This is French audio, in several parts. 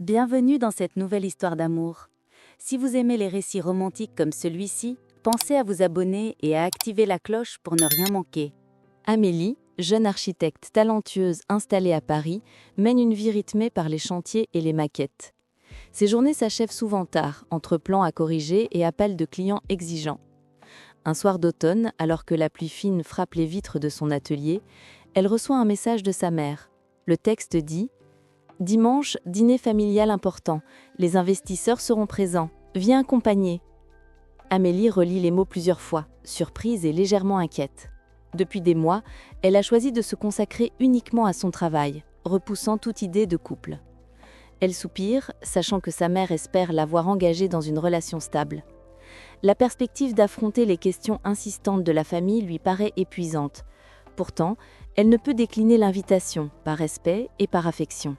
Bienvenue dans cette nouvelle histoire d'amour. Si vous aimez les récits romantiques comme celui-ci, pensez à vous abonner et à activer la cloche pour ne rien manquer. Amélie, jeune architecte talentueuse installée à Paris, mène une vie rythmée par les chantiers et les maquettes. Ses journées s'achèvent souvent tard, entre plans à corriger et appels de clients exigeants. Un soir d'automne, alors que la pluie fine frappe les vitres de son atelier, elle reçoit un message de sa mère. Le texte dit « Dimanche, dîner familial important. Les investisseurs seront présents. Viens accompagner. » Amélie relit les mots plusieurs fois, surprise et légèrement inquiète. Depuis des mois, elle a choisi de se consacrer uniquement à son travail, repoussant toute idée de couple. Elle soupire, sachant que sa mère espère l'avoir engagée dans une relation stable. La perspective d'affronter les questions insistantes de la famille lui paraît épuisante. Pourtant, elle ne peut décliner l'invitation, par respect et par affection.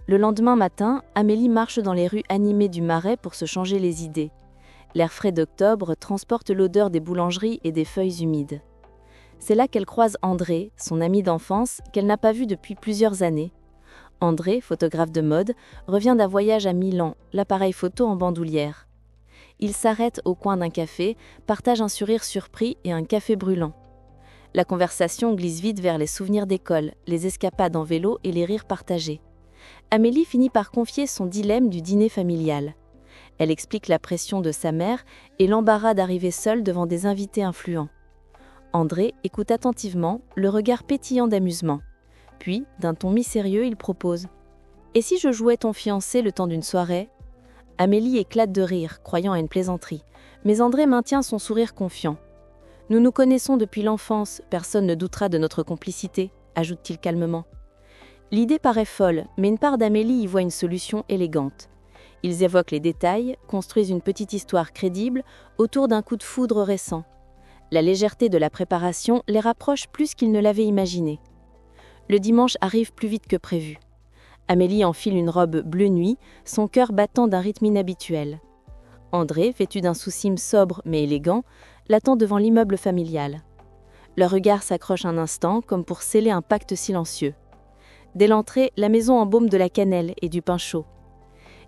Le lendemain matin, Amélie marche dans les rues animées du Marais pour se changer les idées. L'air frais d'octobre transporte l'odeur des boulangeries et des feuilles humides. C'est là qu'elle croise André, son ami d'enfance, qu'elle n'a pas vu depuis plusieurs années. André, photographe de mode, revient d'un voyage à Milan, l'appareil photo en bandoulière. Il s'arrête au coin d'un café, partage un sourire surpris et un café brûlant. La conversation glisse vite vers les souvenirs d'école, les escapades en vélo et les rires partagés. Amélie finit par confier son dilemme du dîner familial. Elle explique la pression de sa mère et l'embarras d'arriver seule devant des invités influents. André écoute attentivement, le regard pétillant d'amusement. Puis, d'un ton mi-sérieux, il propose « Et si je jouais ton fiancé le temps d'une soirée ?» Amélie éclate de rire, croyant à une plaisanterie, mais André maintient son sourire confiant. « Nous nous connaissons depuis l'enfance, personne ne doutera de notre complicité », ajoute-t-il calmement. L'idée paraît folle, mais une part d'Amélie y voit une solution élégante. Ils évoquent les détails, construisent une petite histoire crédible autour d'un coup de foudre récent. La légèreté de la préparation les rapproche plus qu'ils ne l'avaient imaginé. Le dimanche arrive plus vite que prévu. Amélie enfile une robe bleu nuit, son cœur battant d'un rythme inhabituel. André, vêtu d'un sous-cime sobre mais élégant, l'attend devant l'immeuble familial. Leurs regards s'accrochent un instant comme pour sceller un pacte silencieux. Dès l'entrée, la maison embaume de la cannelle et du pain chaud.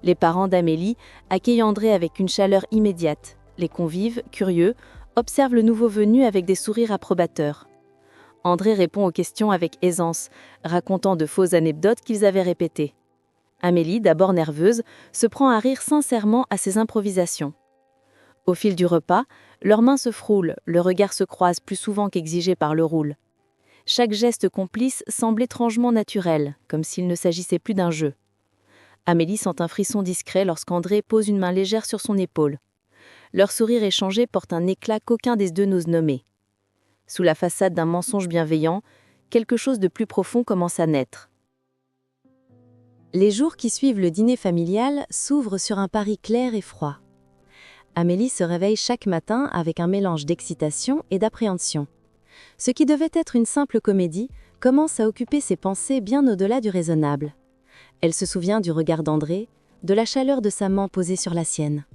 Les parents d'Amélie accueillent André avec une chaleur immédiate. Les convives, curieux, observent le nouveau venu avec des sourires approbateurs. André répond aux questions avec aisance, racontant de fausses anecdotes qu'ils avaient répétées. Amélie, d'abord nerveuse, se prend à rire sincèrement à ses improvisations. Au fil du repas, leurs mains se frôlent, le regard se croise plus souvent qu'exigé par le rôle. Chaque geste complice semble étrangement naturel, comme s'il ne s'agissait plus d'un jeu. Amélie sent un frisson discret lorsqu'André pose une main légère sur son épaule. Leur sourire échangé porte un éclat qu'aucun des deux n'ose nommer. Sous la façade d'un mensonge bienveillant, quelque chose de plus profond commence à naître. Les jours qui suivent le dîner familial s'ouvrent sur un Paris clair et froid. Amélie se réveille chaque matin avec un mélange d'excitation et d'appréhension. Ce qui devait être une simple comédie commence à occuper ses pensées bien au-delà du raisonnable. Elle se souvient du regard d'André, de la chaleur de sa main posée sur la sienne.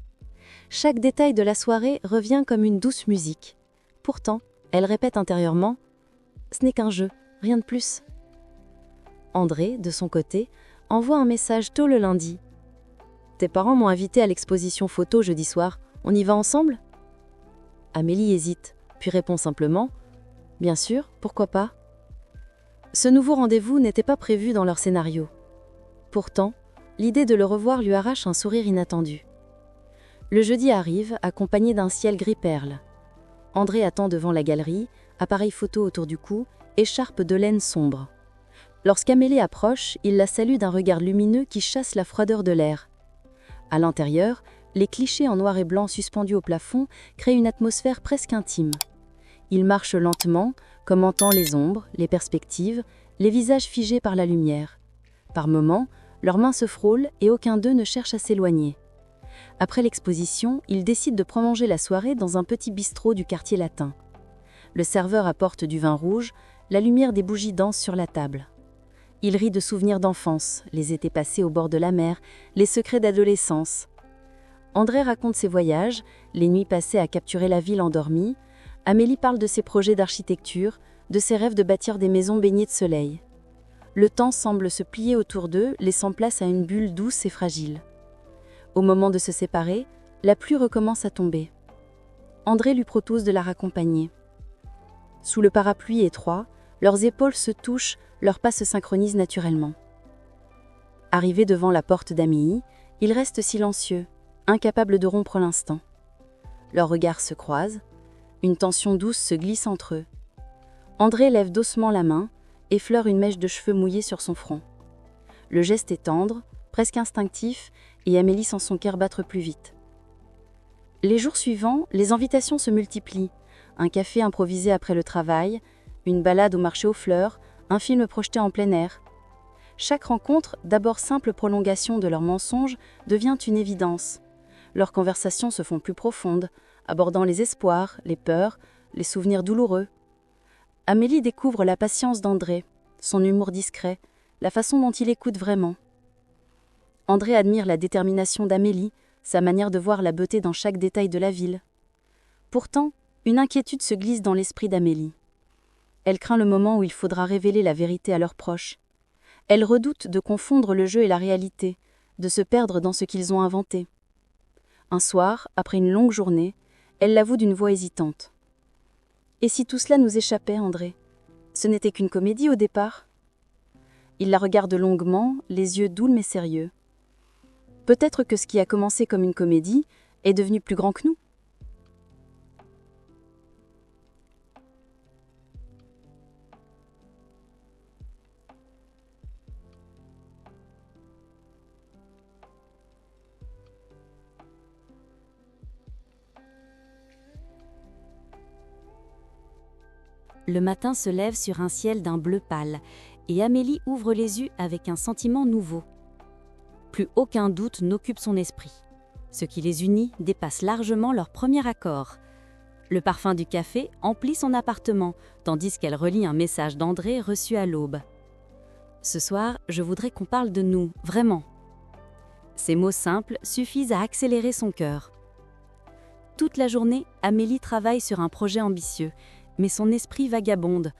Chaque détail de la soirée revient comme une douce musique. Pourtant, elle répète intérieurement « Ce n'est qu'un jeu, rien de plus ». André, de son côté, envoie un message tôt le lundi. « Tes parents m'ont invité à l'exposition photo jeudi soir, on y va ensemble ?» Amélie hésite, puis répond simplement « Bien sûr, pourquoi pas ?» Ce nouveau rendez-vous n'était pas prévu dans leur scénario. Pourtant, l'idée de le revoir lui arrache un sourire inattendu. Le jeudi arrive, accompagné d'un ciel gris-perle. André attend devant la galerie, appareil photo autour du cou, écharpe de laine sombre. Lorsqu'Amélie approche, il la salue d'un regard lumineux qui chasse la froideur de l'air. À l'intérieur, les clichés en noir et blanc suspendus au plafond créent une atmosphère presque intime. Ils marchent lentement, commentant les ombres, les perspectives, les visages figés par la lumière. Par moments, leurs mains se frôlent et aucun d'eux ne cherche à s'éloigner. Après l'exposition, ils décident de prolonger la soirée dans un petit bistrot du quartier latin. Le serveur apporte du vin rouge, la lumière des bougies danse sur la table. Il rit de souvenirs d'enfance, les étés passés au bord de la mer, les secrets d'adolescence. André raconte ses voyages, les nuits passées à capturer la ville endormie. Amélie parle de ses projets d'architecture, de ses rêves de bâtir des maisons baignées de soleil. Le temps semble se plier autour d'eux, laissant place à une bulle douce et fragile. Au moment de se séparer, la pluie recommence à tomber. André lui propose de la raccompagner. Sous le parapluie étroit, leurs épaules se touchent, leurs pas se synchronisent naturellement. Arrivés devant la porte d'Amilly, ils restent silencieux, incapables de rompre l'instant. Leurs regards se croisent, une tension douce se glisse entre eux. André lève doucement la main, effleure une mèche de cheveux mouillés sur son front. Le geste est tendre, presque instinctif, et Amélie sent son cœur battre plus vite. Les jours suivants, les invitations se multiplient. Un café improvisé après le travail, une balade au marché aux fleurs, un film projeté en plein air. Chaque rencontre, d'abord simple prolongation de leurs mensonges, devient une évidence. Leurs conversations se font plus profondes, abordant les espoirs, les peurs, les souvenirs douloureux. Amélie découvre la patience d'André, son humour discret, la façon dont il écoute vraiment. André admire la détermination d'Amélie, sa manière de voir la beauté dans chaque détail de la ville. Pourtant, une inquiétude se glisse dans l'esprit d'Amélie. Elle craint le moment où il faudra révéler la vérité à leurs proches. Elle redoute de confondre le jeu et la réalité, de se perdre dans ce qu'ils ont inventé. Un soir, après une longue journée, elle l'avoue d'une voix hésitante. « Et si tout cela nous échappait, André? Ce n'était qu'une comédie au départ ?» Il la regarde longuement, les yeux doux mais sérieux. « Peut-être que ce qui a commencé comme une comédie est devenu plus grand que nous ?» Le matin se lève sur un ciel d'un bleu pâle, et Amélie ouvre les yeux avec un sentiment nouveau. Plus aucun doute n'occupe son esprit. Ce qui les unit dépasse largement leur premier accord. Le parfum du café emplit son appartement, tandis qu'elle relit un message d'André reçu à l'aube. « Ce soir, je voudrais qu'on parle de nous, vraiment. » Ces mots simples suffisent à accélérer son cœur. Toute la journée, Amélie travaille sur un projet ambitieux, mais son esprit vagabonde.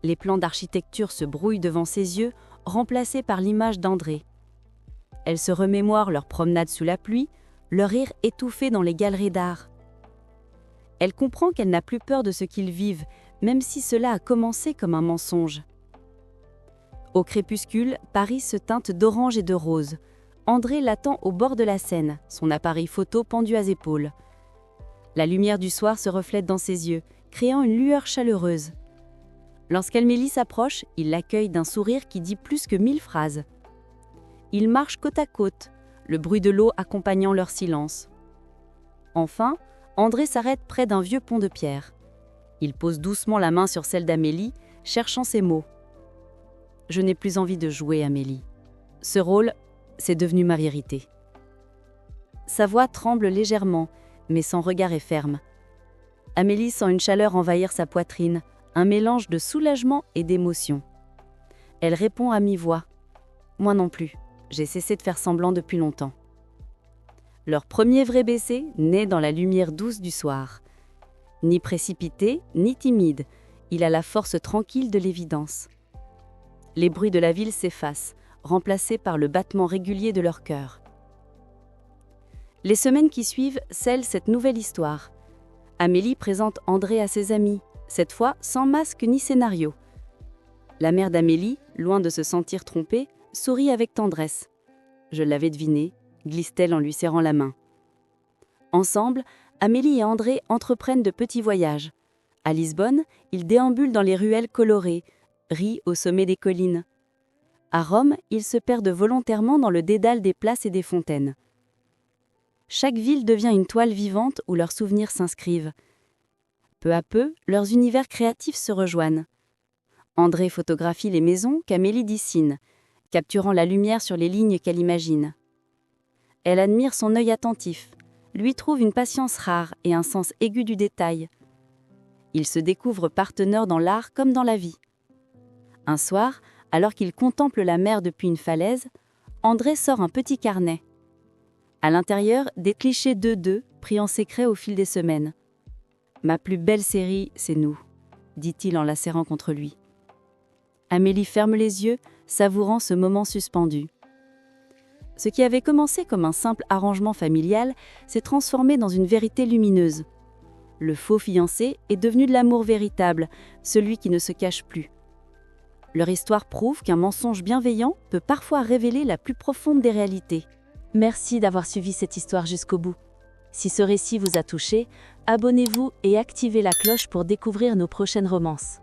Les plans d'architecture se brouillent devant ses yeux, remplacés par l'image d'André. Elle se remémore leur promenade sous la pluie, leur rire étouffé dans les galeries d'art. Elle comprend qu'elle n'a plus peur de ce qu'ils vivent, même si cela a commencé comme un mensonge. Au crépuscule, Paris se teinte d'orange et de rose. André l'attend au bord de la Seine, son appareil photo pendu à épaules. La lumière du soir se reflète dans ses yeux, créant une lueur chaleureuse. Lorsqu'Amélie s'approche, il l'accueille d'un sourire qui dit plus que 1000 phrases. Ils marchent côte à côte, le bruit de l'eau accompagnant leur silence. Enfin, André s'arrête près d'un vieux pont de pierre. Il pose doucement la main sur celle d'Amélie, cherchant ses mots. « Je n'ai plus envie de jouer, Amélie. Ce rôle, c'est devenu ma vérité. » Sa voix tremble légèrement, mais son regard est ferme. Amélie sent une chaleur envahir sa poitrine, un mélange de soulagement et d'émotion. Elle répond à mi-voix. « Moi non plus, j'ai cessé de faire semblant depuis longtemps. » Leur premier vrai baiser naît dans la lumière douce du soir. Ni précipité, ni timide, il a la force tranquille de l'évidence. Les bruits de la ville s'effacent, remplacés par le battement régulier de leur cœur. Les semaines qui suivent scellent cette nouvelle histoire. Amélie présente André à ses amis, cette fois sans masque ni scénario. La mère d'Amélie, loin de se sentir trompée, sourit avec tendresse. « Je l'avais deviné », glisse-t-elle en lui serrant la main. Ensemble, Amélie et André entreprennent de petits voyages. À Lisbonne, ils déambulent dans les ruelles colorées, rient au sommet des collines. À Rome, ils se perdent volontairement dans le dédale des places et des fontaines. Chaque ville devient une toile vivante où leurs souvenirs s'inscrivent. Peu à peu, leurs univers créatifs se rejoignent. André photographie les maisons qu'Amélie dessine, capturant la lumière sur les lignes qu'elle imagine. Elle admire son œil attentif, lui trouve une patience rare et un sens aigu du détail. Ils se découvrent partenaires dans l'art comme dans la vie. Un soir, alors qu'ils contemplent la mer depuis une falaise, André sort un petit carnet. À l'intérieur, des clichés d'eux pris en secret au fil des semaines. « Ma plus belle série, c'est nous », dit-il en la serrant contre lui. Amélie ferme les yeux, savourant ce moment suspendu. Ce qui avait commencé comme un simple arrangement familial s'est transformé dans une vérité lumineuse. Le faux fiancé est devenu de l'amour véritable, celui qui ne se cache plus. Leur histoire prouve qu'un mensonge bienveillant peut parfois révéler la plus profonde des réalités. Merci d'avoir suivi cette histoire jusqu'au bout. Si ce récit vous a touché, abonnez-vous et activez la cloche pour découvrir nos prochaines romances.